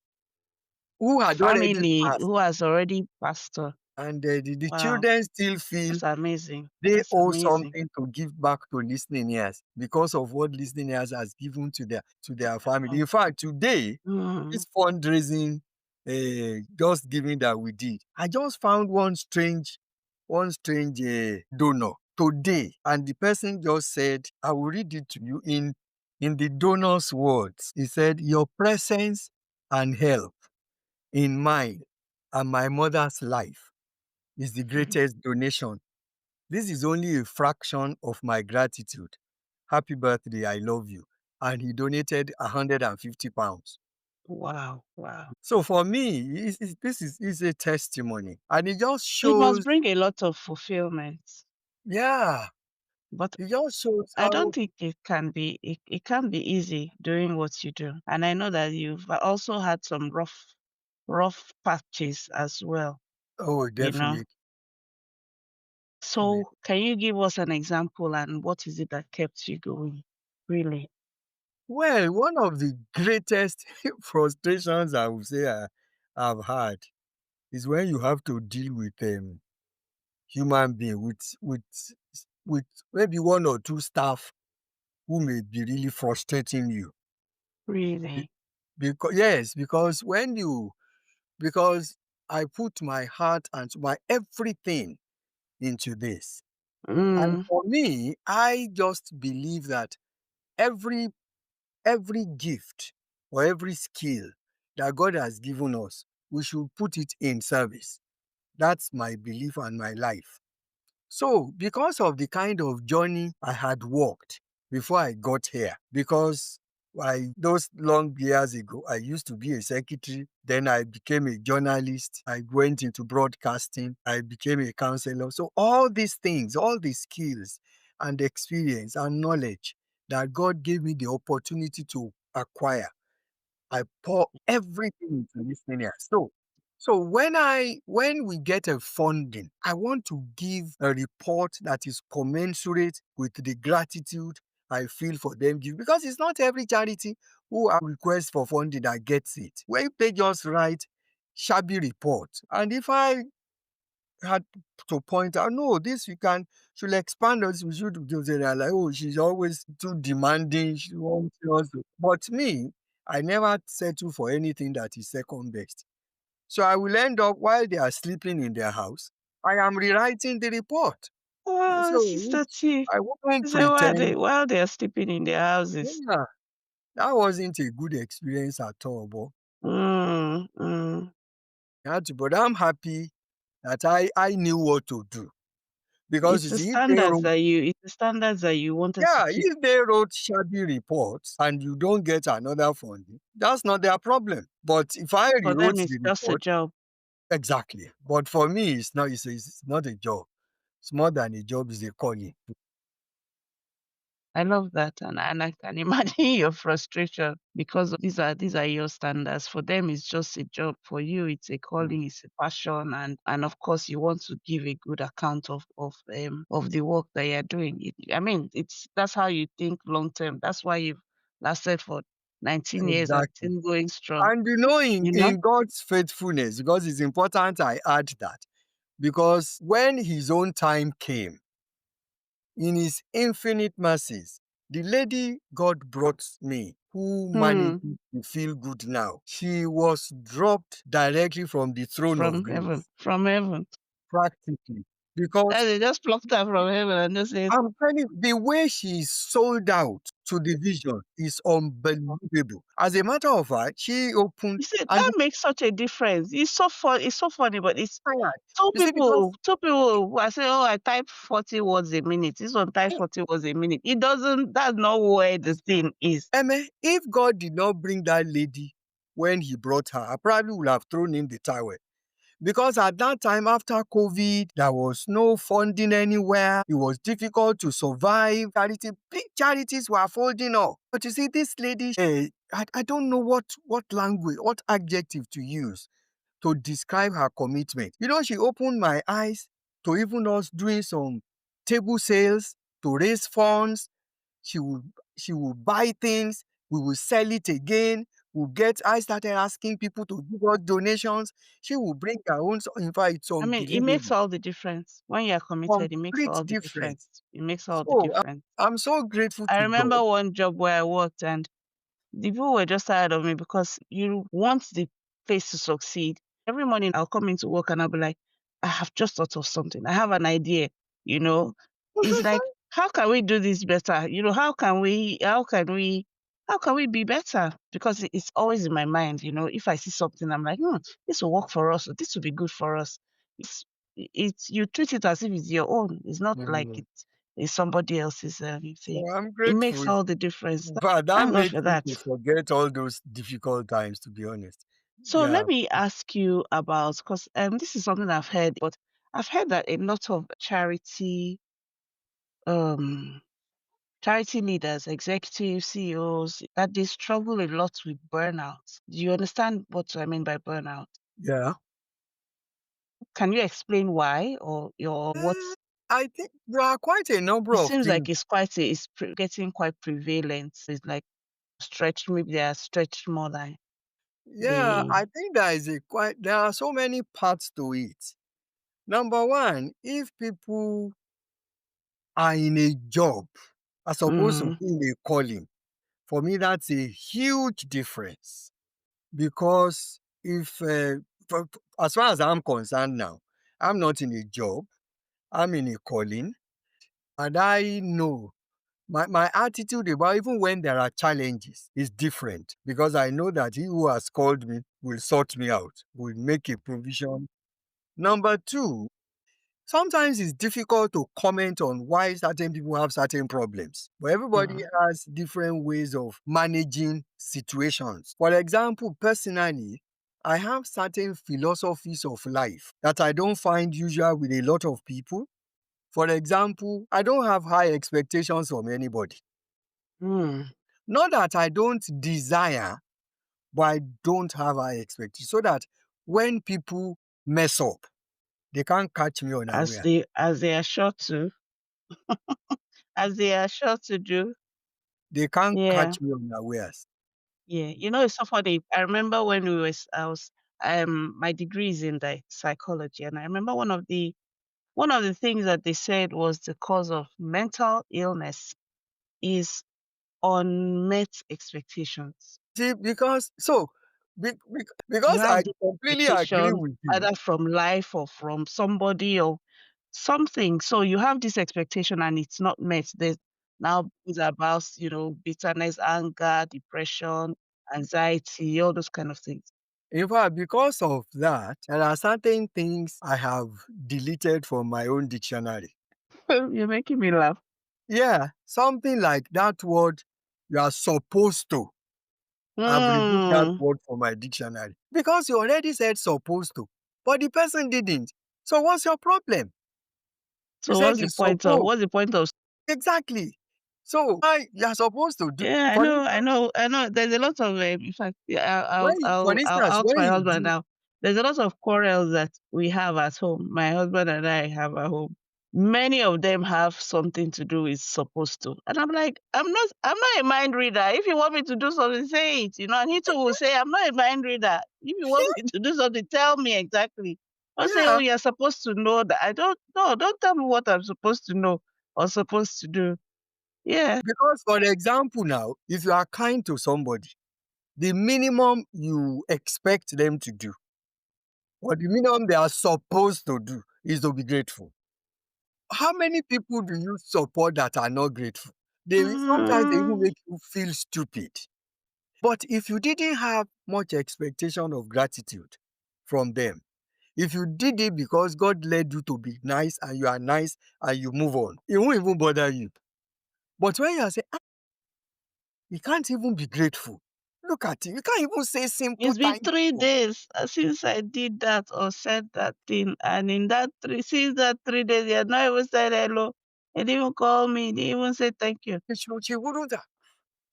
Who had already family passed. who has already passed on. And the Wow. children still feel That's amazing. they That's owe amazing. something to give back to listening ears because of what listening ears has given to their family. Oh. In fact, today, Mm. this fundraising, just giving that we did, I just found one strange donor today, and the person just said, I will read it to you in the donor's words. He said, "Your presence and help in mine and my mother's life is the greatest donation. This is only a fraction of my gratitude. Happy birthday, I love you." And he donated £150. Wow. Wow. So for me, this is a testimony. And it just It must shows, bring a lot of fulfillment. yeah, But it just shows I don't how, think it can be easy doing what you do. And I know that you've also had some rough patches as well, oh, you know. definitely. So can you give us an example and what is it that kept you going? Really? Well, one of the greatest frustrations I would say I've had is when you have to deal with human being with maybe one or two staff who may be really frustrating you. Really? Because yes, because I put my heart and my everything into this. And Mm, for me, I just believe that every every gift or every skill that God has given us, we should put it in service. That's my belief and my life. So, because of the kind of journey I had walked before I got here, because those long years ago, I used to be a secretary, then I became a journalist, I went into broadcasting, I became a counselor. So, all these things, all these skills and experience and knowledge that God gave me the opportunity to acquire, I pour everything into this thing here. So when we get a funding, I want to give a report that is commensurate with the gratitude I feel for them give, because it's not every charity who request for funding that gets it. When they just write shabby report, and if I had to point out, no, this we can should expand us. We should do this. They're like, oh, she's always too demanding. She wants us. But me, I never settle for anything that is second best. So I will end up while they are sleeping in their house, I am rewriting the report. oh, So Sister T. I won't So pretend. while they are sleeping in their houses. Yeah, that wasn't a good experience at all. But Mm, mm. but I'm happy that I knew what to do. Because you see, It's the standards that you wanted to yeah, keep. if they wrote shabby reports and you don't get another funding, that's not their problem. But if I For rewrote them, it's the just a report, job. exactly. But for me, it's not a job. It's more than a job, it's a calling. I love that, and I can imagine your frustration because these are your standards. For them, it's just a job. For you, it's a calling, it's a passion, and of course, you want to give a good account of the work that you're doing. I mean, it's that's how you think long term. That's why you've lasted for 19 years and Exactly. still going strong. And you know, You know. in God's faithfulness, because it's important I add that, because when his own time came, in his infinite mercies, the lady God brought me, who Hmm. manages to feel good now, she was dropped directly from the throne of From heaven. grace, From heaven. practically. Because They just plucked her from heaven and just said, I'm telling you, the way she sold out to the vision is unbelievable. As a matter of fact, she opened you see, and that makes such a difference. It's so fun. It's so funny, but it's tired. two You see, because people. Two people who I say, oh, I type 40 words a minute. This one type 40 words a minute. It doesn't. That's not where the thing is. If God did not bring that lady when he brought her, I probably would have thrown in the towel. Because at that time, after COVID, there was no funding anywhere. It was difficult to survive. Big charities were folding up. But you see, this lady, I don't know what language, what adjective to use to describe her commitment. You know, she opened my eyes to even us doing some table sales to raise funds. She will buy things, we will sell it again, I started asking people to give us donations. She will bring her own. In fact, it's I mean, it makes unbelievable. all the difference. When you're committed, it makes Complete all the difference. difference. It makes all the So difference. I'm so grateful I to God. remember one job where I worked and the people were just tired of me because you want the place to succeed. Every morning I'll come into work and I'll be like, I have just thought of something. I have an idea, you know. It's like, how can we do this better? How can we be better? Because it's always in my mind, if I see something, I'm like, this will work for us, or this will be good for us. It's you treat it as if it's your own. It's not like Mm. it's somebody else's thing. So I'm It grateful. makes all the difference. But that Thank God made for me that. to forget all those difficult times, to be honest. So let Yeah. me ask you about, because this is something I've heard, but I've heard that a lot of um charity leaders, executives, CEOs, that they struggle a lot with burnout. Do you understand what I mean by burnout? Yeah. Can you explain why or your what? Eh, I think there are quite a number It of seems things. like getting quite prevalent. It's like stretched, maybe they are stretched more than Yeah, they. I think there are so many parts to it. Number one, if people are in a job as opposed to Mm, being a calling, for me, that's a huge difference. Because if, as far as I'm concerned now, I'm not in a job, I'm in a calling, and I know my attitude about even when there are challenges is different because I know that he who has called me will sort me out, will make a provision. Number two, sometimes it's difficult to comment on why certain people have certain problems, but everybody mm, has different ways of managing situations. For example, personally, I have certain philosophies of life that I don't find usual with a lot of people. For example, I don't have high expectations from anybody. mm. Not that I don't desire, but I don't have high expectations. So that when people mess up, they can't catch me As unaware. they are sure to, as they are sure to do. They can't Yeah. catch me unawares. Yeah, it's so funny. I remember when I was, my degree is in the psychology, and I remember one of the things that they said was the cause of mental illness is unmet expectations. See, You because have I this completely agree expectation with you. either from life or from somebody or something. So you have this expectation and it's not met. There's now things about, bitterness, anger, depression, anxiety, all those kind of things. In fact, because of that, there are certain things I have deleted from my own dictionary. You're making me laugh. Yeah, something like that word, you are supposed to. I've removed that Hmm. word from my dictionary because you already said supposed to, but the person didn't. So what's your problem? You So said you supposed. what's the point of Exactly. So why you are supposed to do? yeah, For I know. There's a lot of in fact, yeah, for I'll instance, ask when my you husband do now. There's a lot of quarrels that we have at home. My husband and I have at home. Many of them have something to do with supposed to, and I'm like, I'm not a mind reader. If you want me to do something, say it, and he too will say, I'm not a mind reader. If you want me to do something, tell me exactly. Don't say, oh, yeah, you're supposed to know that. I don't know. Don't tell me what I'm supposed to know or supposed to do. Yeah. because for example now, if you are kind to somebody, the minimum you expect them to do, or the minimum they are supposed to do, is to be grateful. How many people do you support that are not grateful? Sometimes they even Mm, make you feel stupid. But if you didn't have much expectation of gratitude from them, if you did it because God led you to be nice and you are nice and you move on, it won't even bother you. But when you are saying, you can't even be grateful. Look at it. You can't even say simple it's been thank 3 days since I did that or said that thing, and since that 3 days, you have not even said hello. You didn't even call me. You didn't even say thank you. you. She wouldn't have.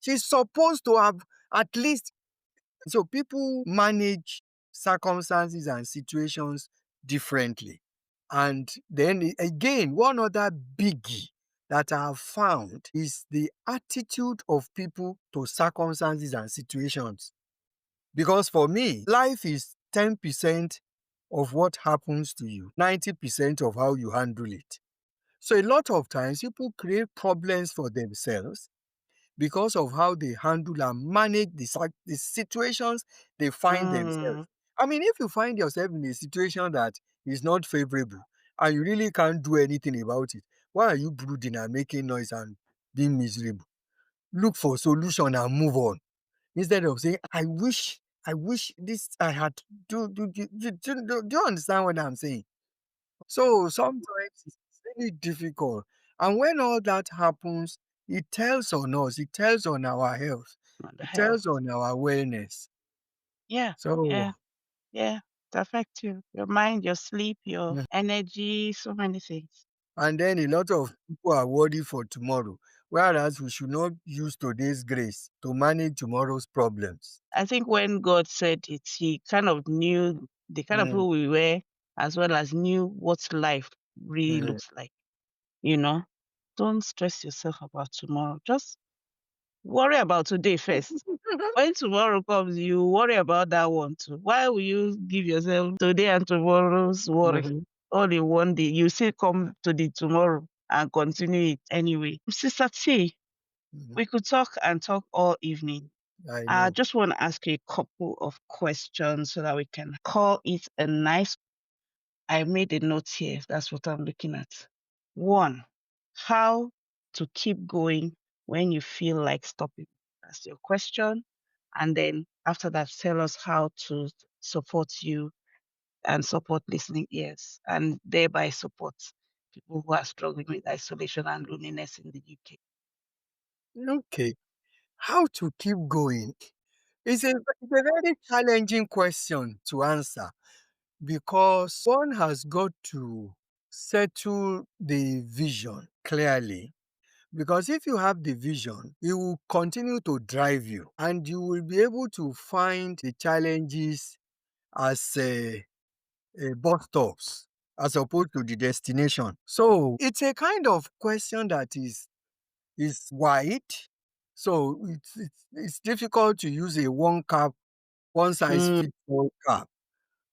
She's supposed to have at least. So people manage circumstances and situations differently. And then again, one other biggie that I have found is the attitude of people to circumstances and situations. Because for me, life is 10% of what happens to you, 90% of how you handle it. So a lot of times people create problems for themselves because of how they handle and manage the situations they find themselves. Mm, I mean, if you find yourself in a situation that is not favorable and you really can't do anything about it, why are you brooding and making noise and being miserable? Look for solution and move on. Instead of saying, I wish this I had do you understand what I'm saying? So sometimes it's really difficult. And when all that happens, it tells on us, it tells on our health, what the it hell? tells on our awareness. Yeah, So, yeah, yeah. It affects you, your mind, your sleep, your mm, energy, so many things. and then a lot of people are worried for tomorrow, whereas we should not use today's grace to manage tomorrow's problems. I think when God said it, He kind of knew the kind of Mm, people we were, as well as knew what life really mm. looks like. You know, don't stress yourself about tomorrow. Just worry about today first. When tomorrow comes, you worry about that one too. Why will you give yourself today and tomorrow's worry Mhm, all in one day? You still come to the tomorrow and continue it anyway. Sister T, mhm. we could talk and talk all evening. I I know. just want to ask you a couple of questions so that we can call it a nice. I made a note here. That's what I'm looking at. One, how to keep going when you feel like stopping. That's your question. And then after that, tell us how to support you and support listening ears and thereby support people who are struggling with isolation and loneliness in the UK. Okay. How to keep going? It's a very challenging question to answer because one has got to settle the vision clearly. Because if you have the vision, it will continue to drive you and you will be able to find the challenges as bus stops as opposed to the destination. So it's a kind of question that is wide. So it's difficult to use a one size Mm, fits all cap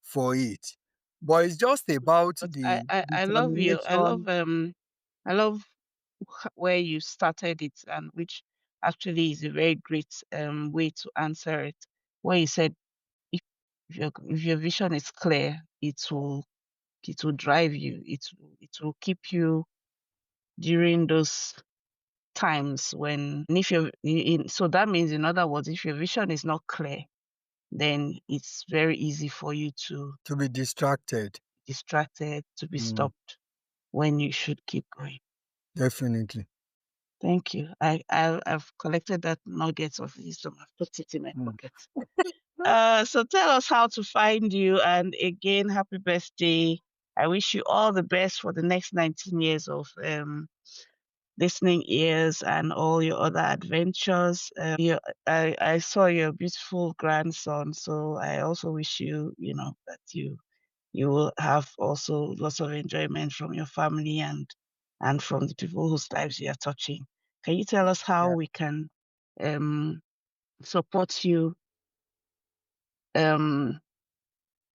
for it. But it's just about but the I love you. determination. I love where you started it and which actually is a very great way to answer it. Where you said if your vision is clear, it will drive you. It will keep you during those times when and if you're in, so that means in other words, if your vision is not clear, then it's very easy for you to To be distracted. be distracted, to be Mm, stopped when you should keep going. definitely. Thank you. I've collected that nuggets of wisdom. I've put it in my Mm. pocket. So tell us how to find you. And again, happy birthday. I wish you all the best for the next 19 years of listening ears and all your other adventures. I saw your beautiful grandson, so I also wish you, that you will have also lots of enjoyment from your family and from the people whose lives you are touching. Can you tell us how Yeah. we can um, support you um,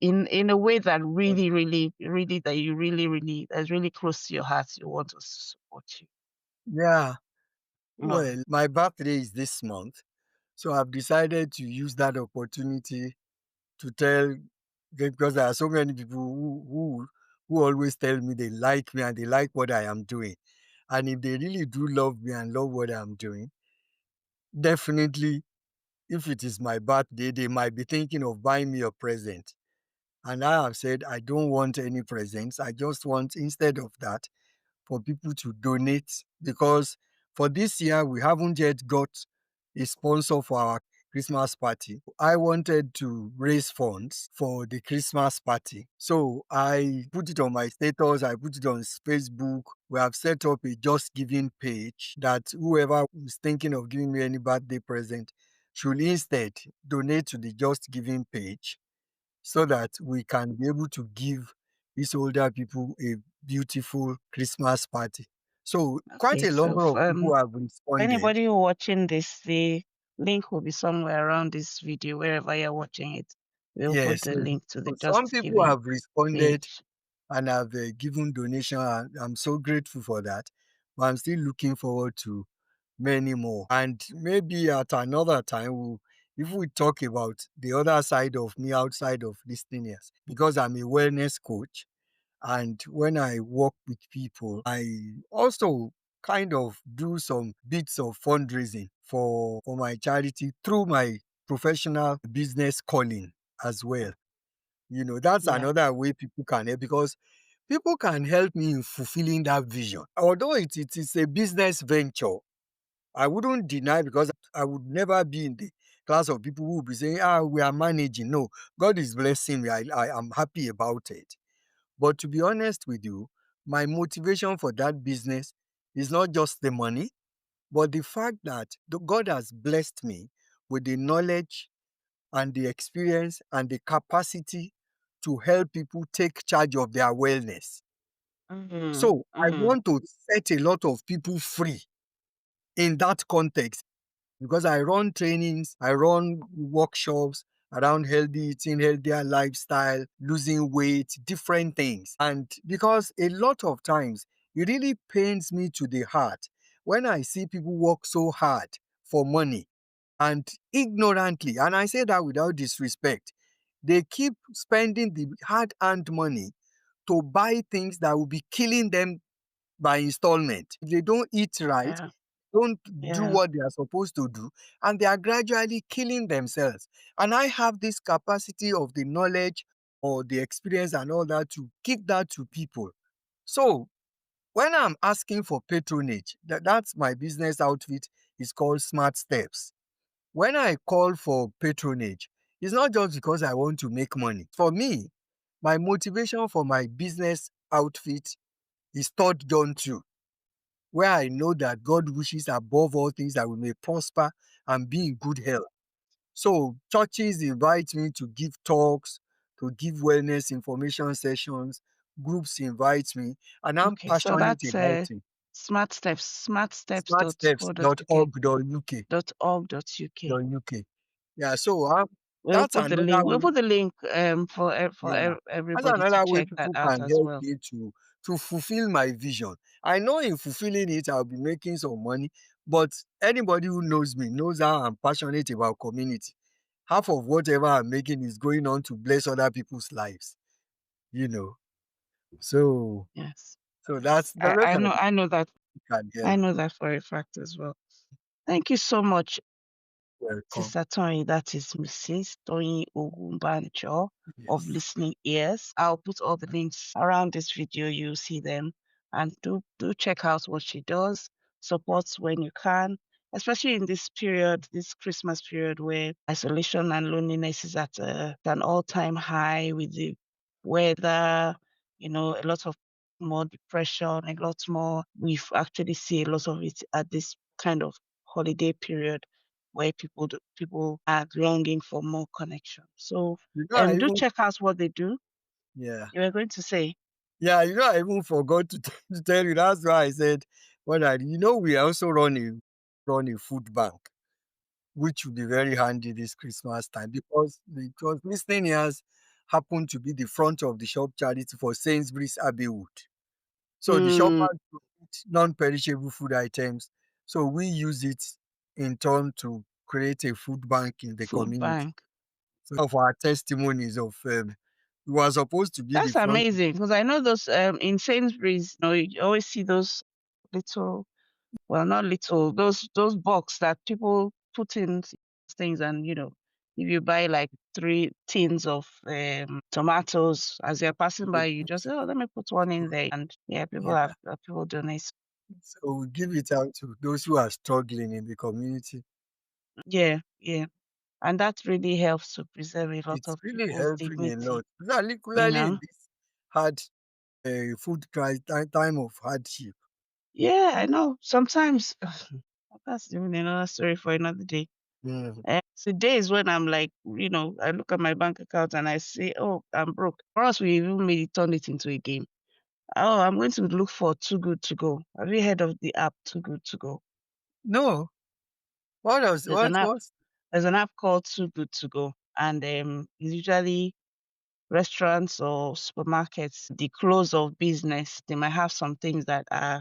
in a way that really, really, really that you really, really that's really close to your heart? You want us to support you. Yeah. Oh, Well, my birthday is this month. So I've decided to use that opportunity to tell because there are so many people who always tell me they like me and they like what I am doing. And if they really do love me and love what I'm doing, definitely if it is my birthday, they might be thinking of buying me a present. And I have said I don't want any presents. I just want instead of that for people to donate because for this year we haven't yet got a sponsor for our Christmas party. I wanted to raise funds for the Christmas party. So I put it on my status, I put it on Facebook. We have set up a Just Giving page that whoever is thinking of giving me any birthday present should instead donate to the Just Giving page so that we can be able to give these older people a beautiful Christmas party. So quite okay. a So number of people have for responded. anybody watching this, Link will be somewhere around this video, wherever you're watching it. We'll put Yes. the So link to the some Just people Giving have responded page. and have given donation, and I'm so grateful for that. But I'm still looking forward to many more. And maybe at another time, if we talk about the other side of me outside of listening ears, because I'm a wellness coach. And when I work with people, I also kind of do some bits of fundraising for my charity through my professional business calling as well. That's Yeah. another way people can help, because people can help me in fulfilling that vision. Although it is a business venture, I wouldn't deny, because I would never be in the class of people who will be saying, we are managing. No, God is blessing me. I am happy about it. But to be honest with you, my motivation for that business is not just the money, but the fact that God has blessed me with the knowledge and the experience and the capacity to help people take charge of their wellness. Mm-hmm. So I Mm-hmm. want to set a lot of people free in that context, because I run trainings, I run workshops around healthy eating, healthier lifestyle, losing weight, different things. And because a lot of times it really pains me to the heart when I see people work so hard for money and ignorantly, and I say that without disrespect, they keep spending the hard earned money to buy things that will be killing them by installment. If they don't eat right, Yeah. don't do Yeah. what they are supposed to do, and they are gradually killing themselves. And I have this capacity of the knowledge or the experience and all that to give that to people. So when I'm asking for patronage, that's my business outfit, is called Smart Steps. When I call for patronage, it's not just because I want to make money. For me, my motivation for my business outfit is 3 John 2, where I know that God wishes above all things that we may prosper and be in good health. So churches invite me to give talks, to give wellness information sessions, groups invite me, and I'm Okay. So passionate that's about it. Smart Steps. Smartsteps dot co dot uk. Smartsteps.org.uk. .org.uk. Yeah, so We'll that's put the another link. We'll way. put the link Yeah. That's everybody to another way check that people out can as help well. me to fulfill my vision. I know in fulfilling it, I'll be making some money, but anybody who knows me knows how I'm passionate about community. Half of whatever I'm making is going on to bless other people's lives, you know. So, Yes. so that's I, those I are know the I know that can I help. know that for a fact as well. Thank you so much, Welcome. Sister Tony. That is Mrs. Toyin Ogunbanjo of Yes. Listening Ears. I'll put all the links around this video. You'll see them. And do check out what she does. Support when you can, especially in this period, this Christmas period where isolation and loneliness is at an all-time high with the weather, a lot of more depression, a lot more. We've actually see a lot of it at this kind of holiday period where people are longing for more connection. So You know, I do even check out what they do. yeah. You were going to say, Yeah, I even forgot to, to tell you. That's why I said we also run a food bank, which will be very handy this Christmas time, because listening ears happen to be the front of the shop charity for Sainsbury's Abbeywood. So the shop mm, has to eat non-perishable food items. So we use it in turn to create a food bank in the food community. bank. So of our testimonies of we were supposed to be the That's front. amazing because I know those in Sainsbury's, you always see those little, well, not little, those box that people put in things, and if you buy like 3 tins of tomatoes as you're passing by, you just say, oh, let me put one in there, and yeah, Yeah. people donate. So we give it out to those who are struggling in the community. Yeah, yeah, and that really helps to preserve a lot It's of really people's helping a dignity. lot, particularly in You know. this hard food time of hardship. Yeah, I know. Sometimes that's even another story for another day. Mm. So days when I'm like, I look at my bank account and I say, oh, I'm broke. For us, we even made it, turn it into a game. Oh, I'm going to look for Too Good To Go. Have you heard of the app Too Good To Go? No, What else? There's an What app. was? There's an app called Too Good to Go, and it's usually restaurants or supermarkets. The close of business, they might have some things that are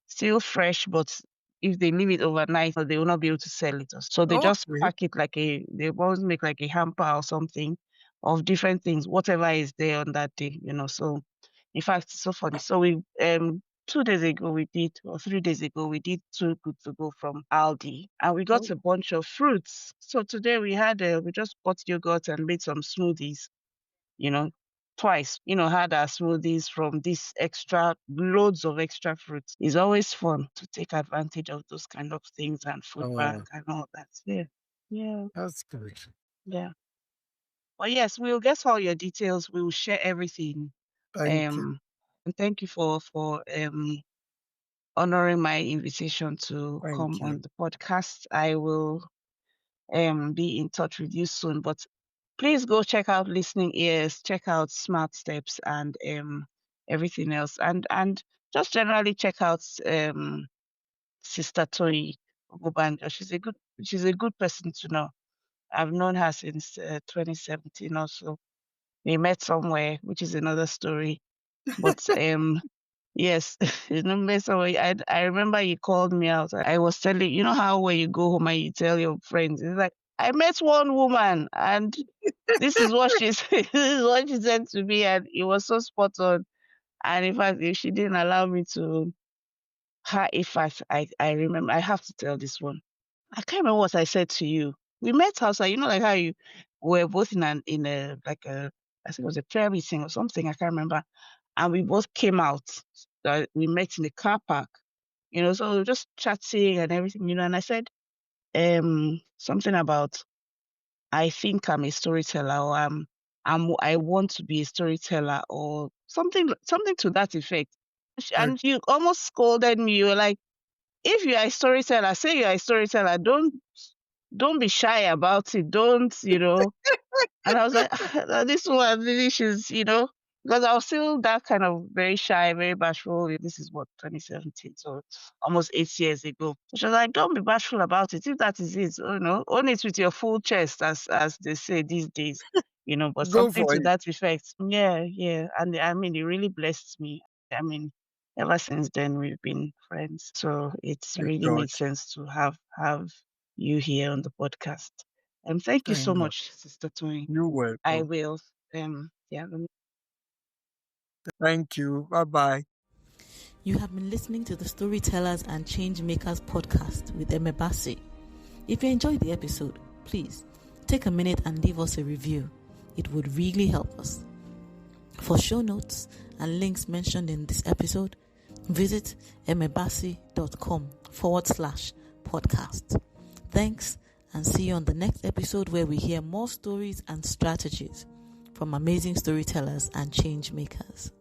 still fresh, but if they leave it overnight, they will not be able to sell it. So they just Okay. pack it they always make like a hamper or something of different things, whatever is there on that day, So in fact, it's so funny. So we 2 days ago we did, or 3 days ago we did Too Good to Go from Aldi, and we got Oh, a bunch of fruits. So today we just bought yogurt and made some smoothies, you know, twice, had our smoothies from this loads of extra fruits. It's always fun to take advantage of those kind of things and food bank and all that. Yeah. Yeah. that's good. Yeah. But yes, we'll get all your details. We'll share everything. Thank you. And thank you for honoring my invitation to come Thank you. on the podcast. I will be in touch with you soon. But please go check out Listening Ears, check out Smart Steps, and everything else, and just generally check out Sister Toyin Ogunbanjo. She's a good person to know. I've known her since 2017 also. We met somewhere, which is another story. But yes, met somewhere. I remember you called me out. I was telling how when you go home and you tell your friends, it's like I met one woman and this is what she said. This is what she said to me, and it was so spot on. And in fact, if she didn't allow me to, in fact, I remember. I have to tell this one. I can't remember what I said to you. We met outside. Like how you were both in a like a, I think it was a prayer meeting or something. I can't remember. And we both came out. We met in the car park. So we were just chatting and everything. And I said something about I think I'm a storyteller, or I want to be a storyteller, or something to that effect. Okay. And you almost scolded me. You were like, if you are a storyteller, say you are a storyteller. Don't be shy about it. Don't. And I was like, this one really, because I was still that kind of very shy, very bashful. This is what, 2017, so almost 8 years ago. She was like, don't be bashful about it. If that is it, own it with your full chest, as they say these days, but Go something for to it. that effect. Yeah, yeah. And I mean, it really blessed me. I mean, ever since then, we've been friends. So it's Thank really God. made sense to have you here on the podcast. Thank you so Thank God. much, Sister Toyin. You're I welcome. will. Yeah. Thank you. Bye bye. You have been listening to the Storytellers and Changemakers podcast with Eme Bassey. If you enjoyed the episode, please take a minute and leave us a review. It would really help us. For show notes and links mentioned in this episode, visit emebassey.com/podcast. Thanks, and see you on the next episode where we hear more stories and strategies from amazing storytellers and change makers.